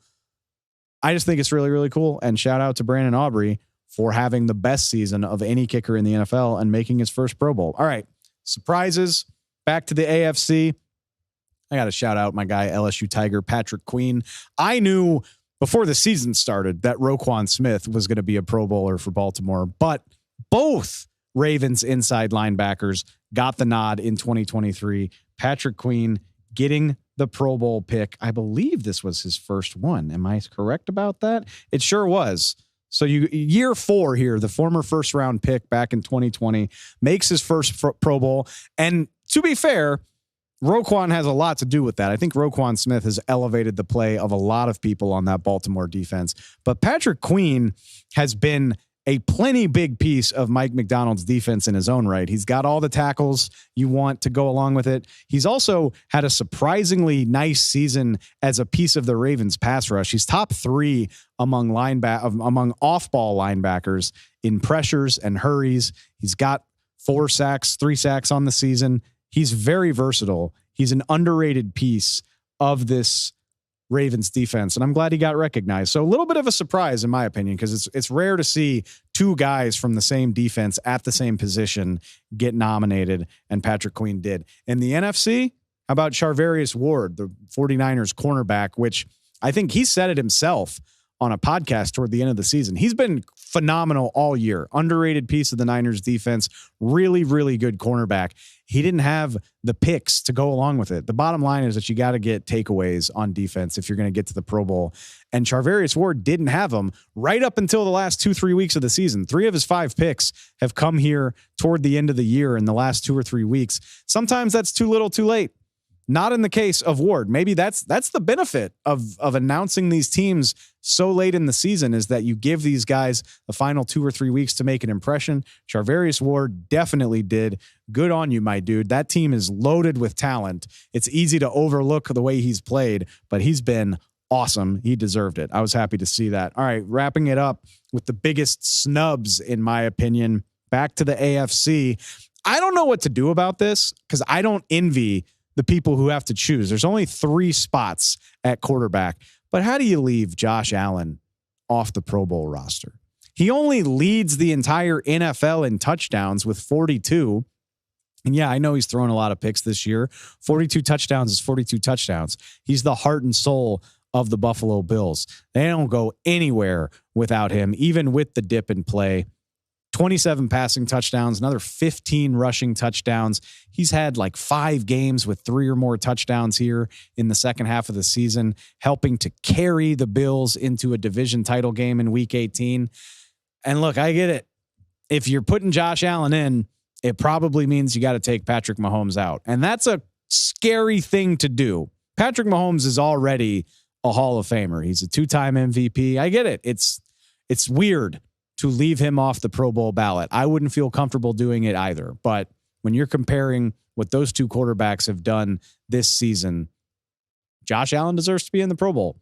I just think it's really, really cool. And shout out to Brandon Aubrey for having the best season of any kicker in the NFL and making his first Pro Bowl. All right. Surprises. Back to the AFC. I got to shout out my guy, LSU Tiger, Patrick Queen. I knew before the season started that Roquan Smith was going to be a Pro Bowler for Baltimore, but both Ravens inside linebackers got the nod in 2023. Patrick Queen getting the Pro Bowl pick. I believe this was his first one. Am I correct about that? It sure was. So year 4 here, the former first round pick back in 2020 makes his first Pro Bowl. And to be fair, Roquan has a lot to do with that. I think Roquan Smith has elevated the play of a lot of people on that Baltimore defense. But Patrick Queen has been a plenty big piece of Mike McDonald's defense in his own right. He's got all the tackles you want to go along with it. He's also had a surprisingly nice season as a piece of the Ravens pass rush. He's top 3 among off-ball linebackers in pressures and hurries. He's got 3 sacks on the season. He's very versatile. He's an underrated piece of this Ravens defense, and I'm glad he got recognized. So a little bit of a surprise, in my opinion, because it's rare to see 2 guys from the same defense at the same position get nominated, and Patrick Queen did. In the NFC, how about Charvarius Ward, the 49ers cornerback, which I think he said it himself on a podcast toward the end of the season. He's been phenomenal all year. Underrated piece of the Niners defense. Really, really good cornerback. He didn't have the picks to go along with it. The bottom line is that you got to get takeaways on defense if you're going to get to the Pro Bowl. And Charvarius Ward didn't have them right up until the last 2-3 weeks of the season. 3 of his 5 picks have come here toward the end of the year in the last 2 or 3 weeks. Sometimes that's too little, too late. Not in the case of Ward. Maybe that's the benefit of announcing these teams so late in the season, is that you give these guys the final 2 or 3 weeks to make an impression. Charvarius Ward definitely did. Good on you, my dude. That team is loaded with talent. It's easy to overlook the way he's played, but he's been awesome. He deserved it. I was happy to see that. All right, wrapping it up with the biggest snubs, in my opinion, back to the AFC. I don't know what to do about this because I don't envy the people who have to choose. There's only 3 spots at quarterback, but how do you leave Josh Allen off the Pro Bowl roster? He only leads the entire NFL in touchdowns with 42. And yeah, I know he's thrown a lot of picks this year. 42 touchdowns is 42 touchdowns. He's the heart and soul of the Buffalo Bills. They don't go anywhere without him, even with the dip in play. 27 passing touchdowns, another 15 rushing touchdowns. He's had like 5 games with 3 or more touchdowns here in the second half of the season, helping to carry the Bills into a division title game in week 18. And look, I get it. If you're putting Josh Allen in, it probably means you got to take Patrick Mahomes out. And that's a scary thing to do. Patrick Mahomes is already a Hall of Famer. He's a 2-time MVP. I get it. It's weird to leave him off the Pro Bowl ballot. I wouldn't feel comfortable doing it either. But when you're comparing what those 2 quarterbacks have done this season, Josh Allen deserves to be in the Pro Bowl.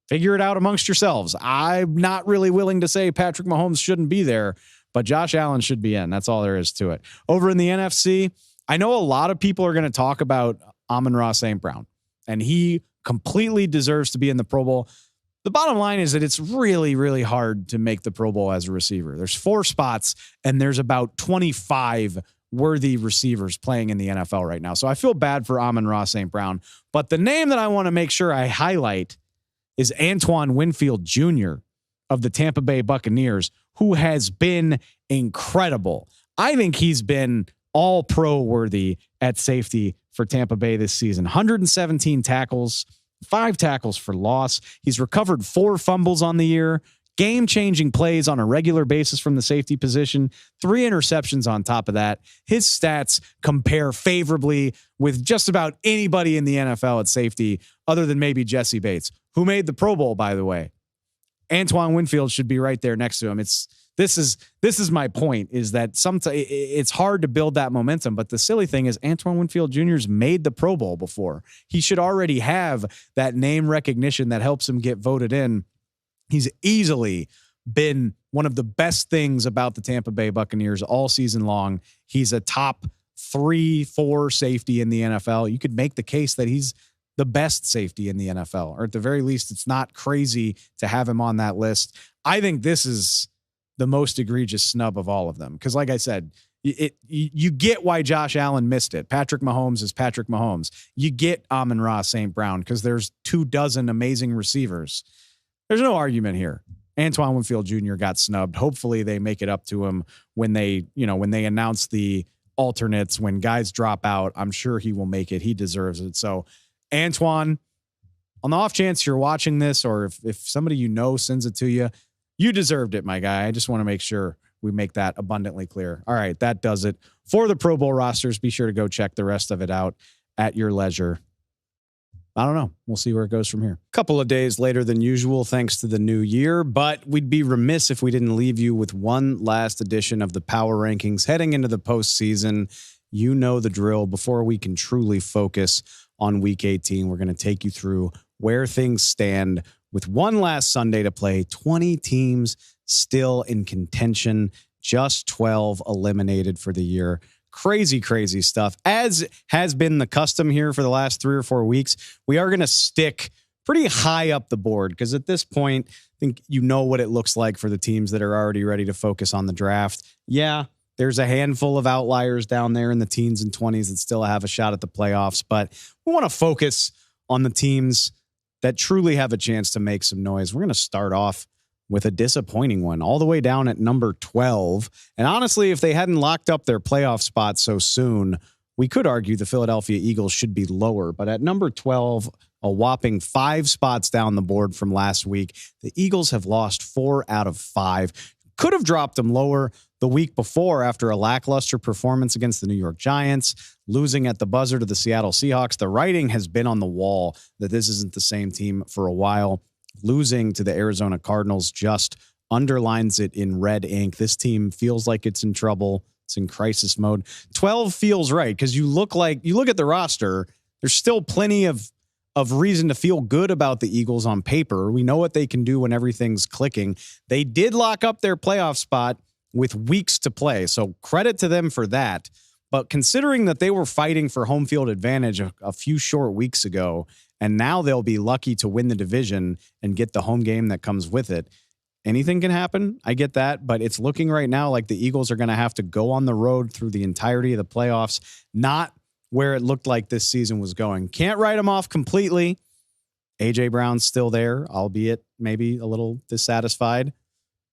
Figure it out amongst yourselves. I'm not really willing to say Patrick Mahomes shouldn't be there, but Josh Allen should be in. That's all there is to it. Over in the NFC, I know a lot of people are going to talk about Amon-Ra St. Brown, and he completely deserves to be in the Pro Bowl. The bottom line is that it's really, really hard to make the Pro Bowl as a receiver. There's 4 spots, and there's about 25 worthy receivers playing in the NFL right now. So I feel bad for Amon-Ra St. Brown. But the name that I want to make sure I highlight is Antoine Winfield Jr. of the Tampa Bay Buccaneers, who has been incredible. I think he's been all-pro worthy at safety for Tampa Bay this season. 117 tackles, 5 tackles for loss. He's recovered 4 fumbles on the year, game-changing plays on a regular basis from the safety position, 3 interceptions on top of that. His stats compare favorably with just about anybody in the NFL at safety, other than maybe Jesse Bates, who made the Pro Bowl, by the way. Antoine Winfield should be right there next to him. This is my point, is that sometimes it's hard to build that momentum, but the silly thing is Antoine Winfield Jr.'s made the Pro Bowl before. He should already have that name recognition that helps him get voted in. He's easily been one of the best things about the Tampa Bay Buccaneers all season long. He's a top 3-4 safety in the NFL. You could make the case that he's the best safety in the NFL, or at the very least, it's not crazy to have him on that list. I think this is the most egregious snub of all of them. Because like I said, you get why Josh Allen missed it. Patrick Mahomes is Patrick Mahomes. You get Amon-Ra St. Brown because there's 24 amazing receivers. There's no argument here. Antoine Winfield Jr. got snubbed. Hopefully they make it up to him when they announce the alternates, when guys drop out. I'm sure he will make it. He deserves it. So Antoine, on the off chance you're watching this, or if somebody you know sends it to you, you deserved it, my guy. I just want to make sure we make that abundantly clear. All right, that does it for the Pro Bowl rosters. Be sure to go check the rest of it out at your leisure. I don't know. We'll see where it goes from here. A couple of days later than usual, thanks to the new year, but we'd be remiss if we didn't leave you with one last edition of the Power Rankings heading into the postseason. You know the drill. Before we can truly focus on Week 18, we're going to take you through where things stand with one last Sunday to play. 20 teams still in contention, just 12 eliminated for the year. Crazy, crazy stuff. As has been the custom here for the last 3 or 4 weeks, we are going to stick pretty high up the board because at this point, I think you know what it looks like for the teams that are already ready to focus on the draft. Yeah, there's a handful of outliers down there in the teens and 20s that still have a shot at the playoffs, but we want to focus on the teams that truly have a chance to make some noise. We're going to start off with a disappointing one all the way down at number 12. And honestly, if they hadn't locked up their playoff spot so soon, we could argue the Philadelphia Eagles should be lower. But at number 12, a whopping 5 spots down the board from last week, the Eagles have lost 4 out of 5. Could have dropped them lower the week before after a lackluster performance against the New York Giants, losing at the buzzer to the Seattle Seahawks. The writing has been on the wall that this isn't the same team for a while. Losing to the Arizona Cardinals just underlines it in red ink. This team feels like it's in trouble. It's in crisis mode. 12 feels right because you look at the roster. There's still plenty of reason to feel good about the Eagles on paper. We know what they can do when everything's clicking. They did lock up their playoff spot with weeks to play, so credit to them for that. But considering that they were fighting for home field advantage a few short weeks ago, and now they'll be lucky to win the division and get the home game that comes with it, anything can happen. I get that, but it's looking right now like the Eagles are going to have to go on the road through the entirety of the playoffs, not where it looked like this season was going. Can't write them off completely. A.J. Brown's still there, albeit maybe a little dissatisfied.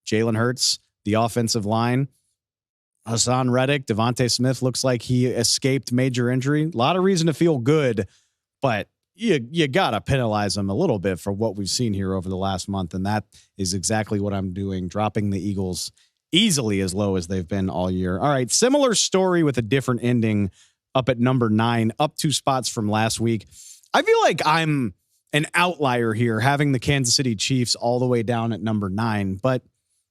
Jalen Hurts, the offensive line. Hassan Reddick, Devontae Smith looks like he escaped major injury. A lot of reason to feel good, but you got to penalize him a little bit for what we've seen here over the last month, and that is exactly what I'm doing, dropping the Eagles easily as low as they've been all year. All right, similar story with a different ending up at number 9, up 2 spots from last week. I feel like I'm an outlier here, having the Kansas City Chiefs all the way down at number 9, but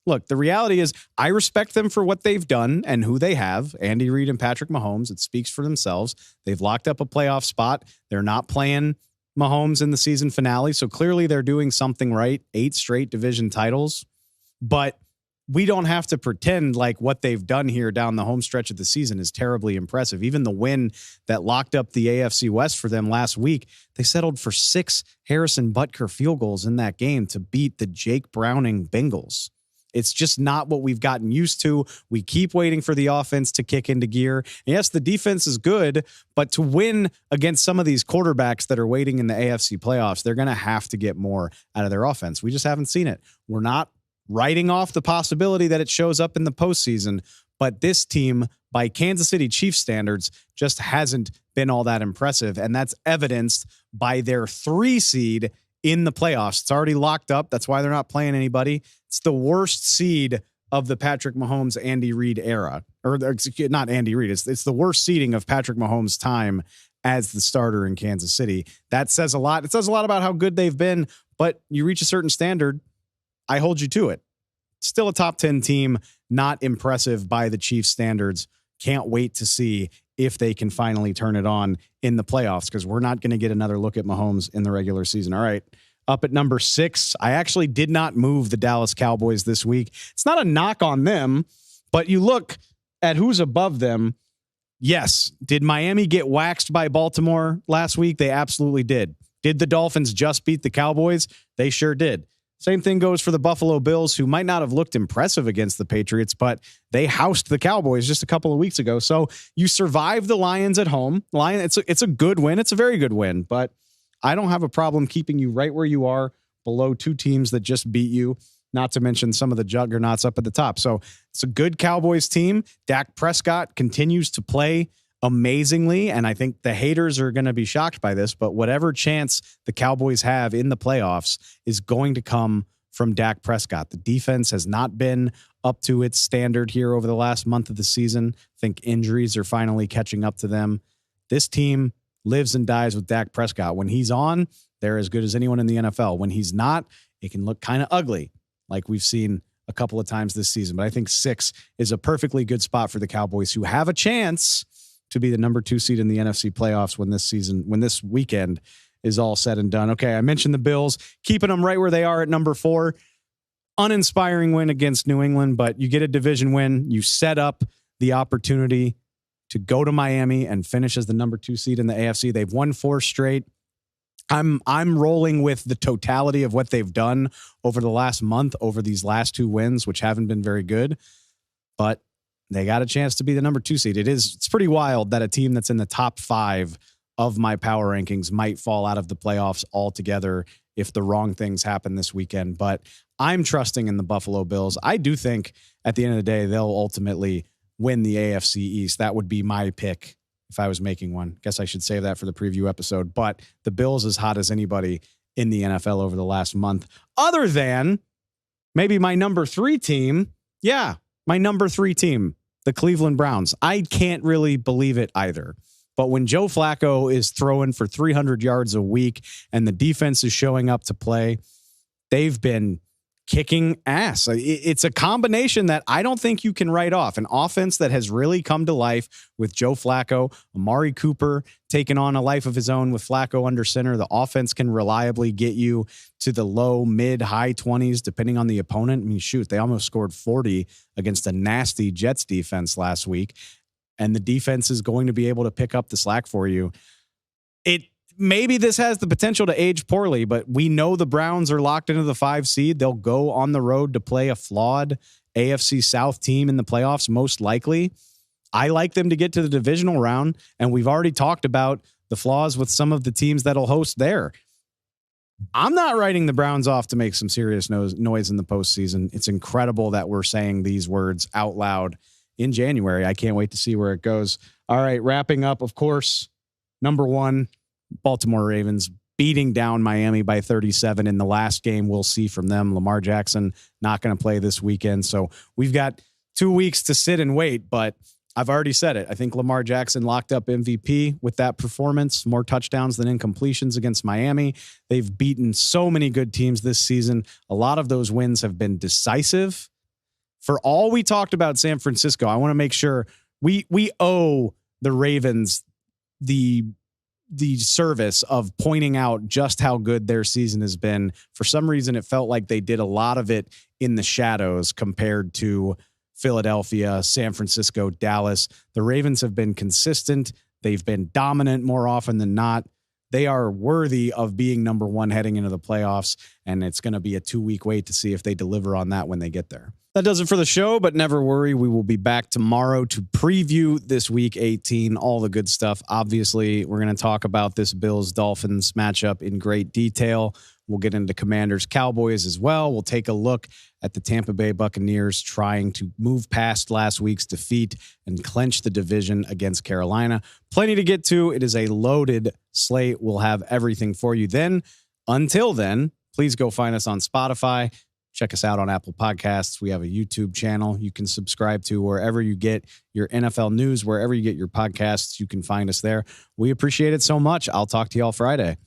look, the reality is I respect them for what they've done and who they have. Andy Reid and Patrick Mahomes, it speaks for themselves. They've locked up a playoff spot. They're not playing Mahomes in the season finale, so clearly they're doing something right. 8 straight division titles. But we don't have to pretend like what they've done here down the home stretch of the season is terribly impressive. Even the win that locked up the AFC West for them last week, they settled for 6 Harrison Butker field goals in that game to beat the Jake Browning Bengals. It's just not what we've gotten used to. We keep waiting for the offense to kick into gear. And yes, the defense is good, but to win against some of these quarterbacks that are waiting in the AFC playoffs, they're going to have to get more out of their offense. We just haven't seen it. We're not writing off the possibility that it shows up in the postseason, but this team, by Kansas City Chiefs standards, just hasn't been all that impressive. And that's evidenced by their 3 seed in the playoffs. It's already locked up. That's why they're not playing anybody. It's the worst seed of the Patrick Mahomes, Andy Reid era. Or not Andy Reid. It's the worst seeding of Patrick Mahomes' time as the starter in Kansas City. That says a lot. It says a lot about how good they've been, but you reach a certain standard, I hold you to it. Still a top 10 team, not impressive by the Chiefs standards. Can't wait to see if they can finally turn it on in the playoffs, because we're not going to get another look at Mahomes in the regular season. All right. Up at number 6, I actually did not move the Dallas Cowboys this week. It's not a knock on them, but you look at who's above them. Yes. Did Miami get waxed by Baltimore last week? They absolutely did. Did the Dolphins just beat the Cowboys? They sure did. Same thing goes for the Buffalo Bills, who might not have looked impressive against the Patriots, but they housed the Cowboys just a couple of weeks ago. So you survive the Lions at home. It's a good win. It's a very good win, but I don't have a problem keeping you right where you are, below 2 teams that just beat you, not to mention some of the juggernauts up at the top. So it's a good Cowboys team. Dak Prescott continues to play amazingly, and I think the haters are going to be shocked by this, but whatever chance the Cowboys have in the playoffs is going to come from Dak Prescott. The defense has not been up to its standard here over the last month of the season. I think injuries are finally catching up to them. This team lives and dies with Dak Prescott. When he's on, they're as good as anyone in the NFL. When he's not, it can look kind of ugly, like we've seen a couple of times this season. But I think 6 is a perfectly good spot for the Cowboys, who have a chance to be the number 2 seed in the NFC playoffs when this weekend is all said and done. Okay, I mentioned the Bills, keeping them right where they are at number 4. Uninspiring win against New England, but you get a division win. You set up the opportunity to go to Miami and finish as the number 2 seed in the AFC. They've won 4 straight. I'm rolling with the totality of what they've done over the last month, over these last 2 wins, which haven't been very good, but they got a chance to be the number 2 seed. It's pretty wild that a team that's in the top 5 of my power rankings might fall out of the playoffs altogether if the wrong things happen this weekend. But I'm trusting in the Buffalo Bills. I do think at the end of the day, they'll ultimately win the AFC East. That would be my pick if I was making one. Guess I should save that for the preview episode. But the Bills as hot as anybody in the NFL over the last month, other than maybe my number 3 team. Yeah, my number 3 team, the Cleveland Browns. I can't really believe it either. But when Joe Flacco is throwing for 300 yards a week and the defense is showing up to play, they've been kicking ass. It's a combination that I don't think you can write off. An offense that has really come to life with Joe Flacco, Amari Cooper taking on a life of his own with Flacco under center. The offense can reliably get you to the low, mid, high 20s, depending on the opponent. I mean, shoot, they almost scored 40 against a nasty Jets defense last week. and the defense is going to be able to pick up the slack for you. Maybe this has the potential to age poorly, but we know the Browns are locked into the 5 seed. They'll go on the road to play a flawed AFC South team in the playoffs, most likely. I like them to get to the divisional round, and we've already talked about the flaws with some of the teams that'll host there. I'm not writing the Browns off to make some serious noise in the postseason. It's incredible that we're saying these words out loud in January. I can't wait to see where it goes. All right, wrapping up, of course, number 1, Baltimore Ravens beating down Miami by 37 in the last game we'll see from them. Lamar Jackson not going to play this weekend. So we've got 2 weeks to sit and wait, but I've already said it. I think Lamar Jackson locked up MVP with that performance, more touchdowns than incompletions against Miami. They've beaten so many good teams this season. A lot of those wins have been decisive. For all we talked about San Francisco, I want to make sure we owe the Ravens the service of pointing out just how good their season has been. For some reason, it felt like they did a lot of it in the shadows compared to Philadelphia, San Francisco, Dallas. The Ravens have been consistent. They've been dominant more often than not. They are worthy of being number 1 heading into the playoffs, and it's going to be a 2-week wait to see if they deliver on that when they get there. That does it for the show, but never worry. We will be back tomorrow to preview this week 18, all the good stuff. Obviously, we're going to talk about this Bills-Dolphins matchup in great detail. We'll get into Commanders-Cowboys as well. We'll take a look at the Tampa Bay Buccaneers trying to move past last week's defeat and clinch the division against Carolina. Plenty to get to. It is a loaded slate. We'll have everything for you then. Until then, please go find us on Spotify. Check us out on Apple Podcasts. We have a YouTube channel you can subscribe to wherever you get your NFL news, wherever you get your podcasts. You can find us there. We appreciate it so much. I'll talk to you all Friday.